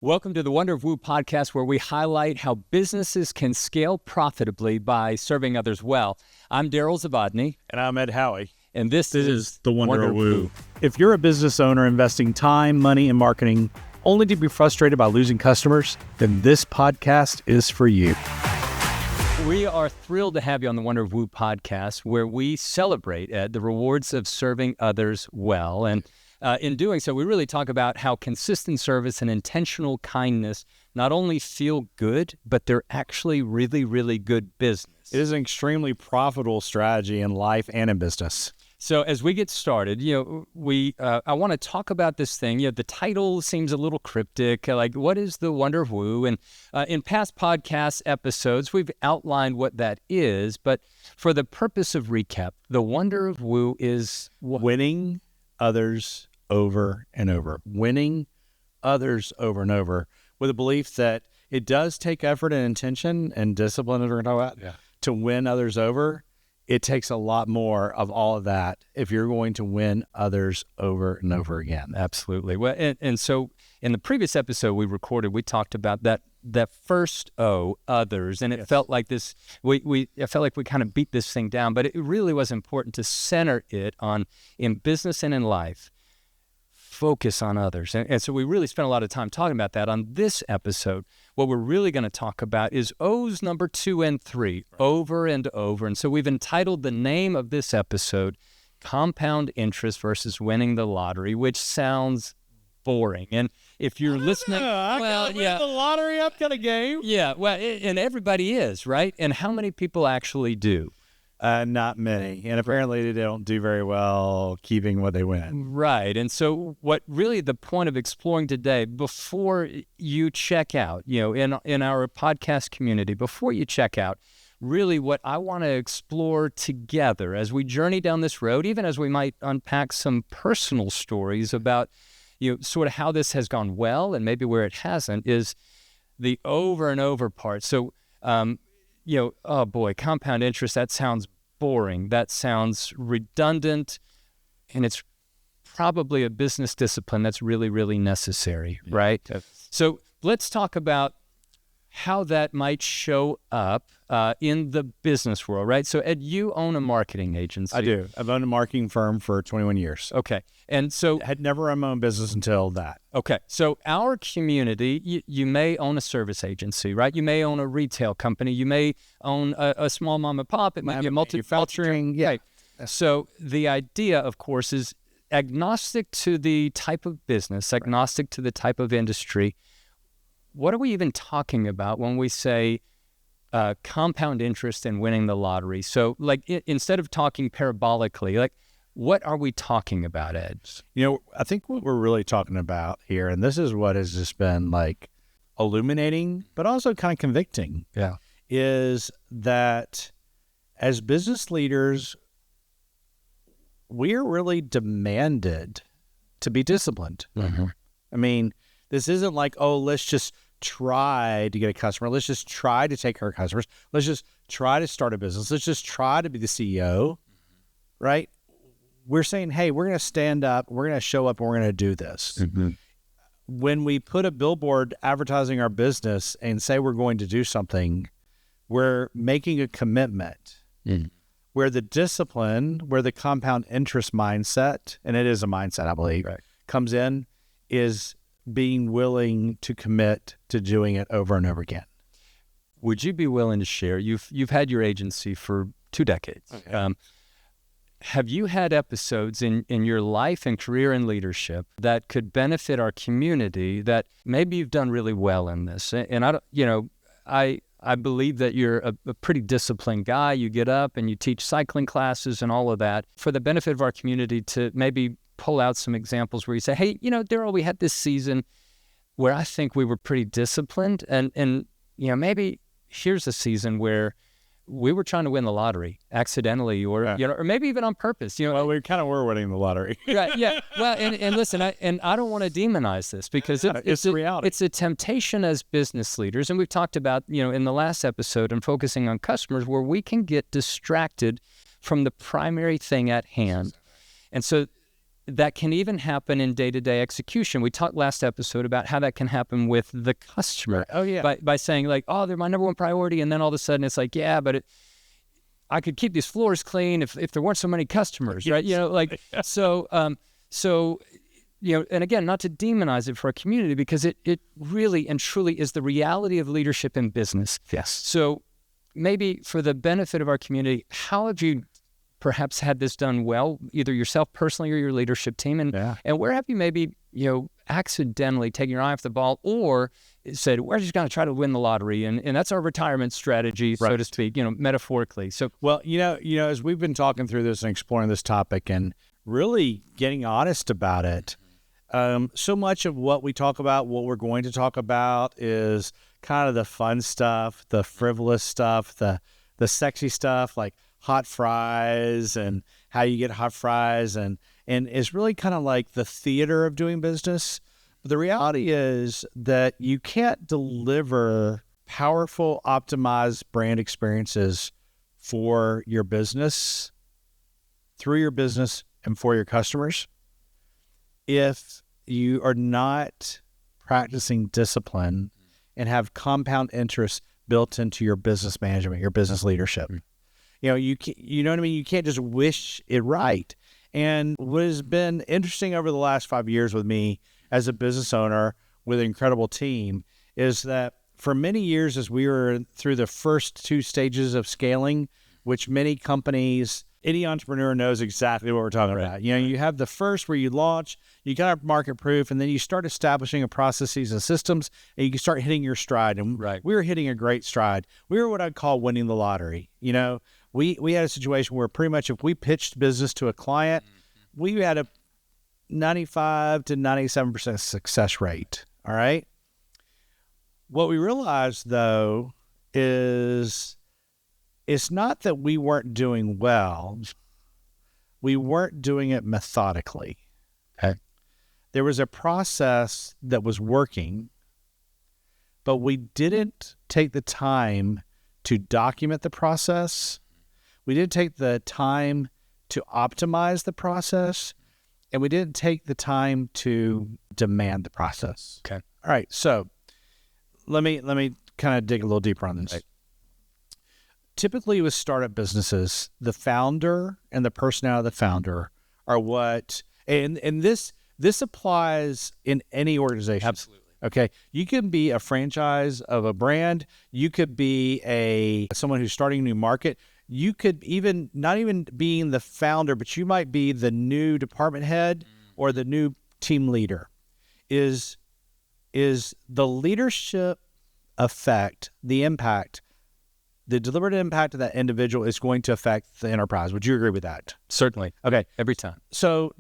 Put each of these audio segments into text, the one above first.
Welcome to the Wonder of Woo podcast, where we highlight how businesses can scale profitably by serving others well. I'm Daryl Zavadny. And I'm Ed Howie. And this is the Wonder of Woo. If you're a business owner investing time, money, and marketing only to be frustrated by losing customers, then this podcast is for you. We are thrilled to have you on the Wonder of Woo podcast, where we celebrate, Ed, the rewards of serving others well. And in doing so, we really talk about how consistent service and intentional kindness not only feel good, but they're actually really, really good business. It is an extremely profitable strategy in life and in business. So as we get started, I want to talk about this thing. The title seems a little cryptic, like what is the Wonder of Woo? And in past podcast episodes, we've outlined what that is. But for the purpose of recap, the Wonder of Woo is what? Winning others over and over. Winning others over and over with a belief that it does take effort and intention and discipline, as we're going to talk about, to win others over. It takes a lot more of all of that if you're going to win others over and over again. Absolutely. Well, and so in the previous episode we recorded, we talked about that first O, others, and it felt like this. I felt like we kind of beat this thing down, but it really was important to center it on, in business and in life, focus on others. And so we really spent a lot of time talking about that. On this episode, what we're really going to talk about is O's number 2 and 3, over and over. And so we've entitled the name of this episode, Compound Interest versus Winning the Lottery, which sounds boring. And if you're listening, the lottery up kind of game. Yeah, well, and everybody is, right? And how many people actually do? Not many. And apparently they don't do very well keeping what they win. Right. And so what really the point of exploring today, before you check out, in our podcast community, before you check out, really what I want to explore together as we journey down this road, even as we might unpack some personal stories about, sort of how this has gone well and maybe where it hasn't, is the over and over part. So, oh boy, compound interest, that sounds boring. That sounds redundant. And it's probably a business discipline that's really, really necessary, right? So let's talk about how that might show up in the business world, right? So Ed, you own a marketing agency. I do. I've owned a marketing firm for 21 years. Okay. And so I had never run my own business until that. Okay. So our community, you may own a service agency, right? You may own a retail company. You may own a small mom and pop. It might be a manufacturing. Yeah. Right. So the idea, of course, is agnostic to the type of business, agnostic to the type of industry. What are we even talking about when we say compound interest and winning the lottery? So, instead of talking parabolically, what are we talking about, Ed? I think what we're really talking about here, and this is what has just been illuminating, but also kind of convicting, is that as business leaders, we are really demanded to be disciplined. Mm-hmm. I mean, this isn't let's just try to get a customer. Let's just try to take care of customers. Let's just try to start a business. Let's just try to be the CEO, right? We're saying, hey, we're going to stand up, we're going to show up, and we're going to do this. Mm-hmm. When we put a billboard advertising our business and say we're going to do something, we're making a commitment. Where the discipline, where the compound interest mindset, and it is a mindset, I believe, comes in, is being willing to commit to doing it over and over again. Would you be willing to share? You've had your agency for 2 decades. Okay. Have you had episodes in your life and career and leadership that could benefit our community that maybe you've done really well in this? And I believe that you're a pretty disciplined guy. You get up and you teach cycling classes and all of that for the benefit of our community, to maybe pull out some examples where you say, hey, Daryl, we had this season where I think we were pretty disciplined, and maybe here's a season where we were trying to win the lottery accidentally, or or maybe even on purpose. Well, we kind of were winning the lottery. Right? Yeah. Well, and listen, I don't want to demonize this, because it's the reality. It's a temptation as business leaders, and we've talked about in the last episode and focusing on customers, where we can get distracted from the primary thing at hand, and so that can even happen in day-to-day execution. We talked last episode about how that can happen with the customer. Oh, yeah. By saying like, oh, they're my number one priority. And then all of a sudden it's like, yeah, but I could keep these floors clean if there weren't so many customers, right? So, and again, not to demonize it for a community, because it really and truly is the reality of leadership in business. Yes. So maybe for the benefit of our community, how have you perhaps had this done well, either yourself personally or your leadership team? And where have you maybe, accidentally taken your eye off the ball, or said, we're just going to try to win the lottery, and that's our retirement strategy, so to speak, metaphorically. So, well, as we've been talking through this and exploring this topic and really getting honest about it, so much of what we talk about, what we're going to talk about, is kind of the fun stuff, the frivolous stuff, the sexy stuff, like hot fries and how you get hot fries, and it's really kind of like the theater of doing business. But the reality is that you can't deliver powerful, optimized brand experiences for your business, through your business, and for your customers if you are not practicing discipline and have compound interest built into your business management, your business leadership. You know what I mean? You can't just wish it right. And what has been interesting over the last 5 years with me as a business owner with an incredible team is that for many years, as we were through the first 2 stages of scaling, which many companies, any entrepreneur knows exactly what we're talking about. You have the first where you launch, you got to market proof, and then you start establishing processes and systems, and you can start hitting your stride. And we were hitting a great stride. We were what I'd call winning the lottery. We had a situation where pretty much if we pitched business to a client, we had a 95 to 97% success rate. All right. What we realized, though, is it's not that we weren't doing well. We weren't doing it methodically. Okay. There was a process that was working, but we didn't take the time to document the process. We didn't take the time to optimize the process, and we didn't take the time to demand the process. Okay. All right. So let me kind of dig a little deeper on this. Right. Typically with startup businesses, the founder and the personality of the founder are what, and this applies in any organization. Absolutely. Okay. You can be a franchise of a brand. You could be someone who's starting a new market. You could not even being the founder, but you might be the new department head or the new team leader. Is the leadership effect, the impact, the deliberate impact of that individual is going to affect the enterprise. Would you agree with that? Certainly. Okay. Every time. So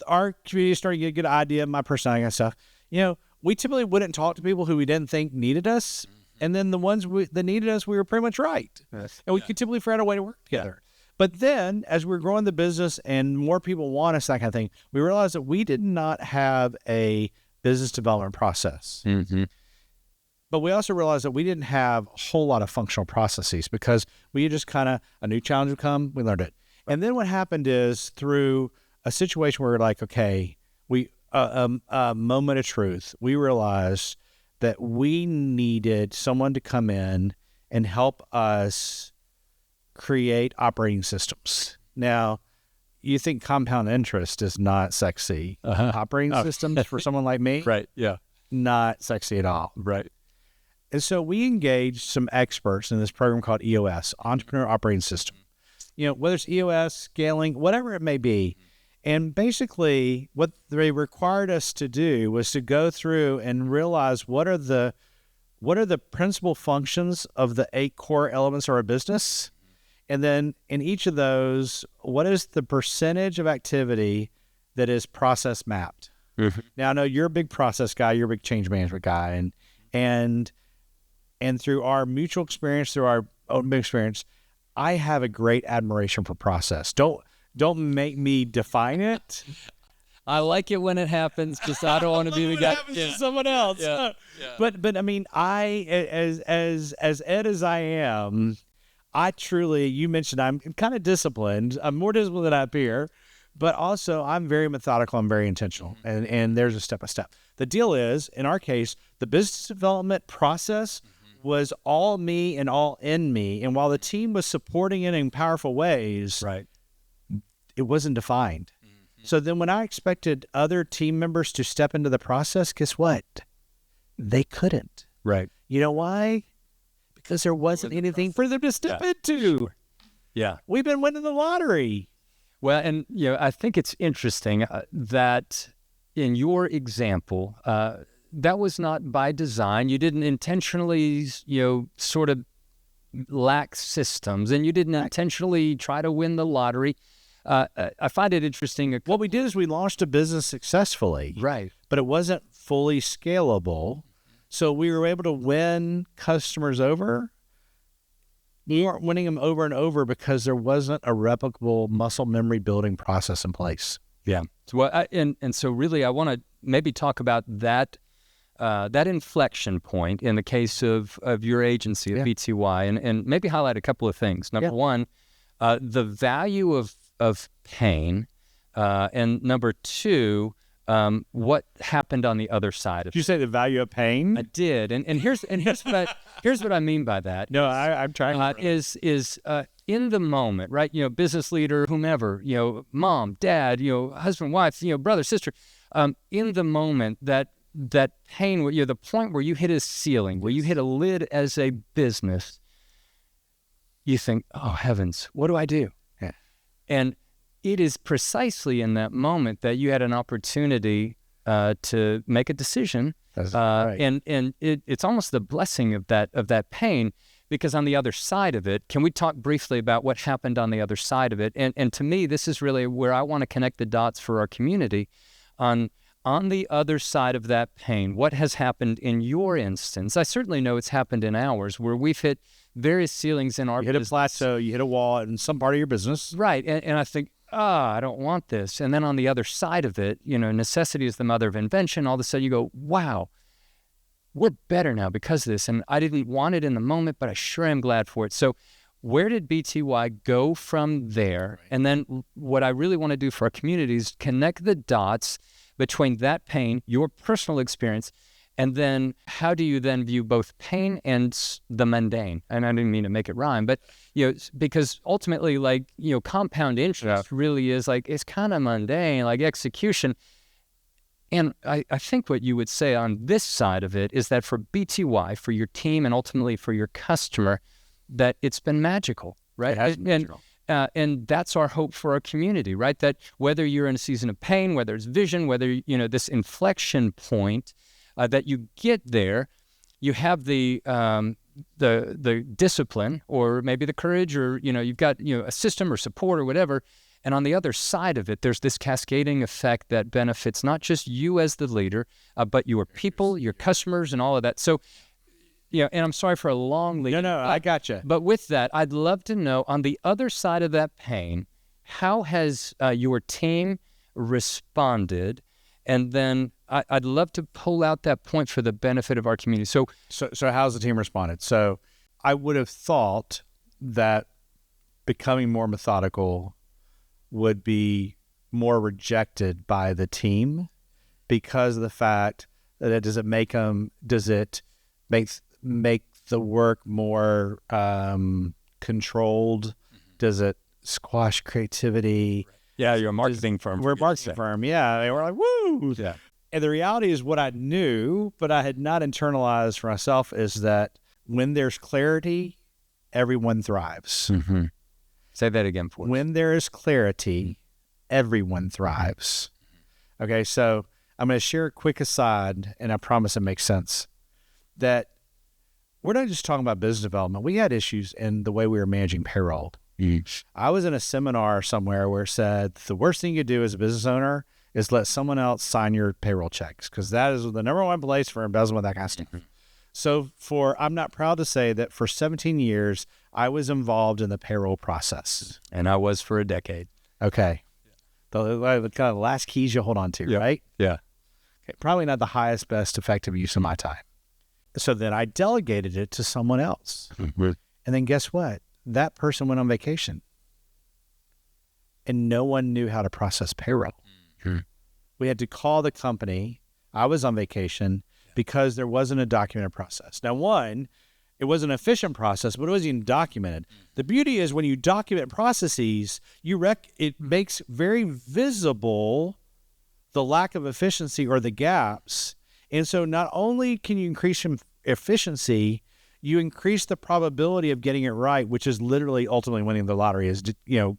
our community is starting to get a good idea of my personality and stuff. We typically wouldn't talk to people who we didn't think needed us. And then the ones that needed us, we were pretty much right. Yes. And we could typically figure out a way to work together. But then as we're growing the business and more people want us, that kind of thing, we realized that we did not have a business development process. Mm-hmm. But we also realized that we didn't have a whole lot of functional processes because we just a new challenge would come, we learned it. And then what happened is through a situation where we're like, okay, a moment of truth, we realized that we needed someone to come in and help us create operating systems. Now, you think compound interest is not sexy. Operating systems for someone like me? Right, yeah. Not sexy at all. Right. And so we engaged some experts in this program called EOS, Entrepreneur Operating System. Whether it's EOS, scaling, whatever it may be. And basically what they required us to do was to go through and realize what are the principal functions of the 8 core elements of our business. And then in each of those, what is the percentage of activity that is process mapped? Mm-hmm. Now, I know you're a big process guy, you're a big change management guy, and through our mutual experience, through our own experience, I have a great admiration for process. Don't make me define it. I like it when it happens because I don't want to be the guy. To someone else. Yeah. But I mean, as Ed as I am, I truly, you mentioned I'm kind of disciplined. I'm more disciplined than I appear, But also, I'm very methodical. I'm very intentional. And there's a step-by-step. The deal is, in our case, the business development process was all me and all in me. And while the team was supporting it in powerful ways, Right. it wasn't defined. So then when I expected other team members to step into the process, guess what? They couldn't. Right. You know why? Because there wasn't anything for them to step into. Yeah. We've been winning the lottery. Well, and I think it's interesting that in your example, that was not by design. You didn't intentionally, sort of lack systems, and you didn't intentionally try to win the lottery. I find it interesting. What we did is we launched a business successfully, Right. but it wasn't fully scalable. So we were able to win customers over. We weren't winning them over and over because there wasn't a replicable muscle memory building process in place. Yeah. So, and so really, I want to maybe talk about that inflection point in the case of your agency at BTY, and maybe highlight a couple of things. Number one, the value of pain, and number two, what happened on the other side of Did you say the value of pain? I did, and here's what I mean by that. No, I'm trying. Is in the moment, right? Business leader, whomever, mom, dad, husband, wife, brother, sister. In the moment, that pain, the point where you hit a ceiling, where you hit a lid as a business, you think, oh heavens, what do I do? Yeah. And it is precisely in that moment that you had an opportunity to make a decision. That's right. And it's almost the blessing of that pain, because on the other side of it, can we talk briefly about what happened on the other side of it? And to me, this is really where I want to connect the dots for our community. On the other side of that pain, what has happened in your instance? I certainly know it's happened in ours, where we've hit various ceilings in our You hit business. a plateau, you hit a wall in some part of your business. Right. And I think, I don't want this. And then on the other side of it, necessity is the mother of invention. All of a sudden you go, wow, we're better now because of this. And I didn't want it in the moment, but I sure am glad for it. So where did BTY go from there? Right. And then what I really want to do for our community is connect the dots between that pain, your personal experience, and then how do you then view both pain and the mundane? And I didn't mean to make it rhyme, but, because ultimately, compound interest really is it's kind of mundane, like execution. And I think what you would say on this side of it is that for BTY, for your team, and ultimately for your customer, that it's been magical, right? It has been magical. And that's our hope for our community, right? That whether you're in a season of pain, whether it's vision, whether, this inflection point, that you get there, you have the discipline, or maybe the courage, or, you've got, a system or support or whatever. And on the other side of it, there's this cascading effect that benefits not just you as the leader, but your people, your customers, and all of that. So, and I'm sorry for a long lead. No, I got you. But with that, I'd love to know, on the other side of that pain, how has your team responded? And then I'd love to pull out that point for the benefit of our community. So how's the team responded? So I would have thought that becoming more methodical would be more rejected by the team because of the fact that does it make the work more controlled? Does it squash creativity? Yeah, you're a marketing firm. We're a marketing firm. Yeah. They were like, woo. Yeah. And the reality is, what I knew, but I had not internalized for myself, is that when there's clarity, everyone thrives. Mm-hmm. Say that again for us. When there is clarity, everyone thrives. Okay, so I'm going to share a quick aside, and I promise it makes sense, that we're not just talking about business development. We had issues in the way we were managing payroll. I was in a seminar somewhere where it said the worst thing you could do as a business owner is let someone else sign your payroll checks, because that is the number one place for embezzlement, that kind of stuff. So I'm not proud to say that for 17 years, I was involved in the payroll process. And I was for a decade. Okay. The kind of last keys you hold on to, right? Yeah. Okay. Probably not the highest, best, effective use of my time. So then I delegated it to someone else. And then guess what? That person went on vacation. and no one knew how to process payroll. Mm-hmm. We had to call the company. I was on vacation because there wasn't a documented process. Now, one, it was an efficient process, but it wasn't even documented. The beauty is when you document processes, it makes very visible the lack of efficiency or the gaps. And so not only can you increase efficiency, you increase the probability of getting it right, which is literally ultimately winning the lottery, is,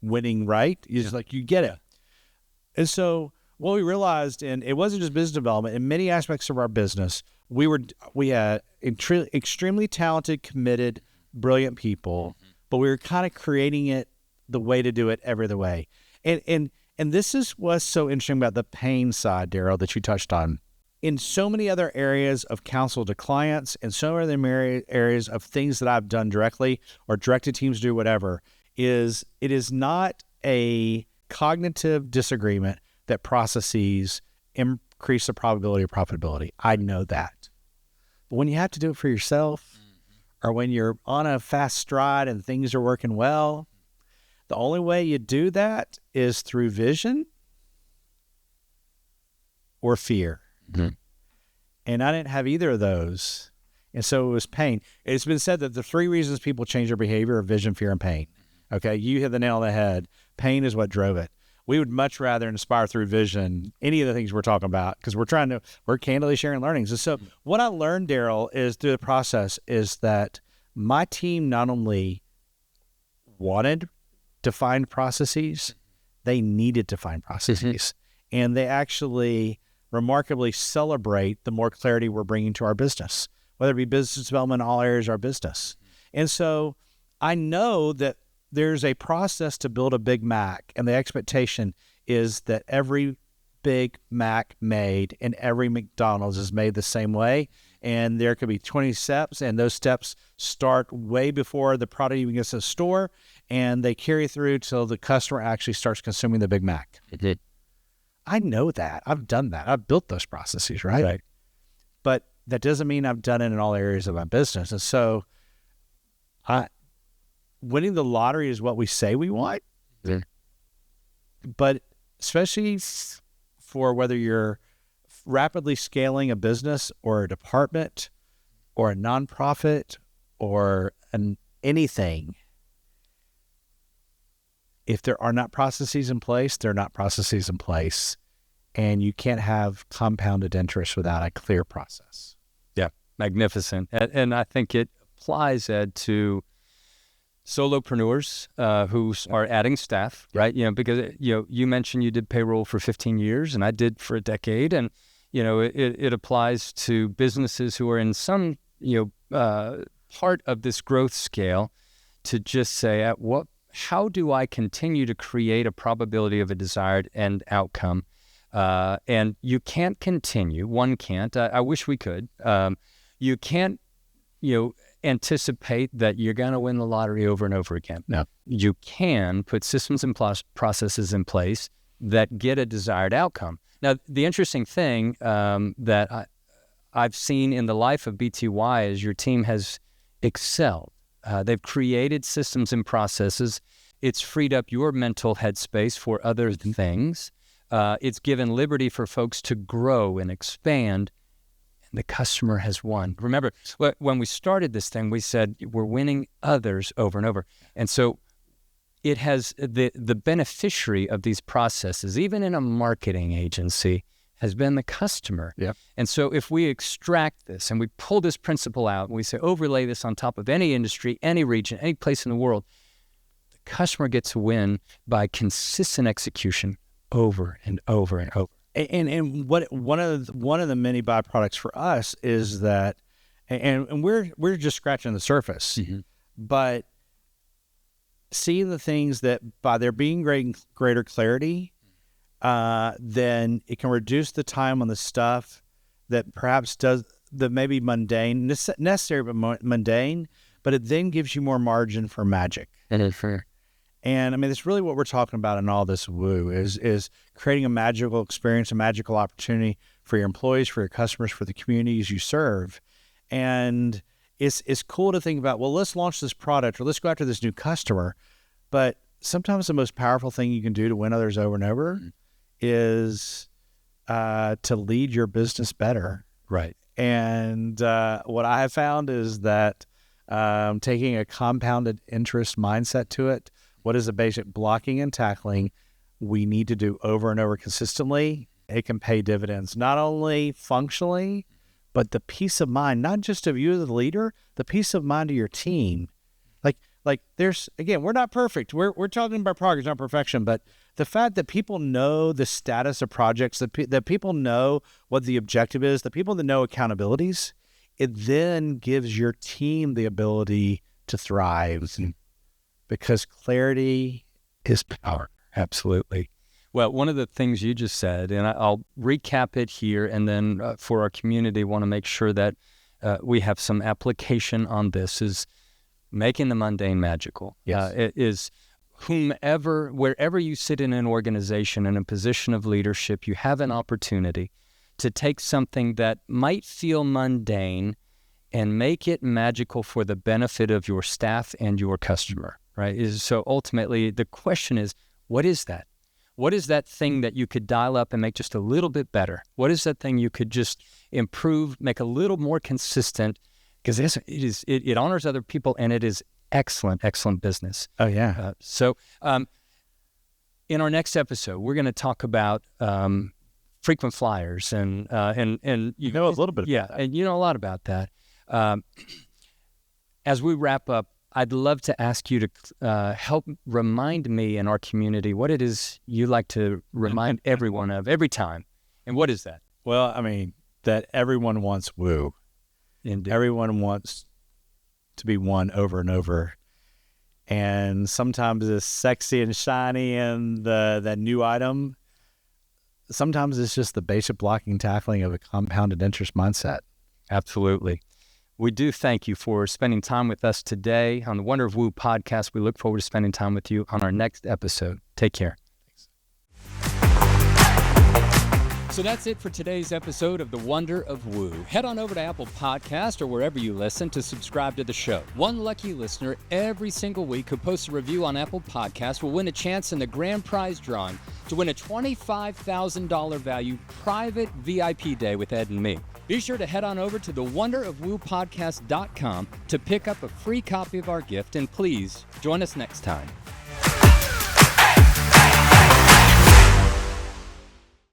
winning right. It's like you get it. And so what we realized, and it wasn't just business development, in many aspects of our business, we had extremely talented, committed, brilliant people, but we were kind of creating it the way to do it every other way. And this is what's so interesting about the pain side, Daryl, that you touched on. In so many other areas of counsel to clients and so many other areas of things that I've done directly or directed teams do, whatever, it is not a cognitive disagreement that processes increase the probability of profitability. I know that. But when you have to do it for yourself, or when you're on a fast stride and things are working well, the only way you do that is through vision or fear. Mm-hmm. And I didn't have either of those. And so it was pain. It's been said that the 3 reasons people change their behavior are vision, fear, and pain. Okay, you hit the nail on the head. Pain is what drove it. We would much rather inspire through vision, any of the things we're talking about, because we're candidly sharing learnings. And so what I learned, Daryl, is through the process is that my team not only wanted to find processes, they needed to find processes. And they actually remarkably celebrate the more clarity we're bringing to our business, whether it be business development in all areas of our business. And so I know that there's a process to build a Big Mac, and the expectation is that every Big Mac made in every McDonald's is made the same way. And there could be 20 steps, and those steps start way before the product even gets to the store, and they carry through till the customer actually starts consuming the Big Mac. I know that. I've done that. I've built those processes, right? But that doesn't mean I've done it in all areas of my business. And so winning the lottery is what we say we want. But especially for whether you're rapidly scaling a business or a department or a nonprofit or anything, if there are not processes in place, there are not processes in place. And you can't have compounded interest without a clear process. Yeah, magnificent. And I think it applies, Ed, to solopreneurs who are adding staff, right? Because you mentioned you did payroll for 15 years, and I did for a decade, and it applies to businesses who are in some part of this growth scale to just say, how do I continue to create a probability of a desired end outcome? And you can't continue. One can't. I wish we could. You can't, anticipate that you're going to win the lottery over and over again. No. You can put systems and processes in place that get a desired outcome. Now, the interesting thing that I've seen in the life of BTY is your team has excelled. They've created systems and processes. It's freed up your mental headspace for other things. It's given liberty for folks to grow and expand. The customer has won. Remember, when we started this thing, we said we're winning others over and over. And so it has the beneficiary of these processes, even in a marketing agency, has been the customer. Yeah. And so if we extract this and we pull this principle out and we say overlay this on top of any industry, any region, any place in the world, the customer gets to win by consistent execution over and over and over. And what one of the many byproducts for us is that, and we're just scratching the surface, but seeing the things that by there being greater clarity, then it can reduce the time on the stuff that perhaps that may be mundane, necessary but mundane, but it then gives you more margin for magic. That is fair. And I mean, that's really what we're talking about in all this woo is creating a magical experience, a magical opportunity for your employees, for your customers, for the communities you serve. And it's cool to think about, well, let's launch this product or let's go after this new customer. But sometimes the most powerful thing you can do to win others over and over is to lead your business better. Right. And what I have found is that taking a compounded interest mindset to it, what is the basic blocking and tackling we need to do over and over consistently, it can pay dividends, not only functionally, but the peace of mind, not just of you as the leader, the peace of mind of your team. Like there's, again, we're not perfect. We're talking about progress, not perfection, but the fact that people know the status of projects, that people know what the objective is, the people that know accountabilities, it then gives your team the ability to thrive because clarity is power. Absolutely. Well, one of the things you just said, and I'll recap it here, and then for our community, want to make sure that we have some application on this, is making the mundane magical. Yes. It is wherever you sit in an organization in a position of leadership, you have an opportunity to take something that might feel mundane and make it magical for the benefit of your staff and your customer, right? So ultimately, the question is, what is that? What is that thing that you could dial up and make just a little bit better? What is that thing you could just improve, make a little more consistent? Because it honors other people, and it is excellent in business. In our next episode, we're going to talk about frequent flyers, and you know a little bit. Yeah, about that. and you know a lot about that. As we wrap up, I'd love to ask you to help remind me and our community what it is you like to remind everyone of every time, and what is that? Well, I mean, that everyone wants woo. Indeed. Everyone wants to be won over and over. And sometimes it's sexy and shiny and that new item. Sometimes it's just the basic blocking and tackling of a compounded interest mindset. Absolutely. We do thank you for spending time with us today on the Wonder of Woo podcast. We look forward to spending time with you on our next episode. Take care. So that's it for today's episode of The Wonder of Woo. Head on over to Apple Podcast or wherever you listen to subscribe to the show. One lucky listener every single week who posts a review on Apple Podcast will win a chance in the grand prize drawing to win a $25,000 value private VIP day with Ed and me. Be sure to head on over to thewonderofwoopodcast.com to pick up a free copy of our gift, and please join us next time.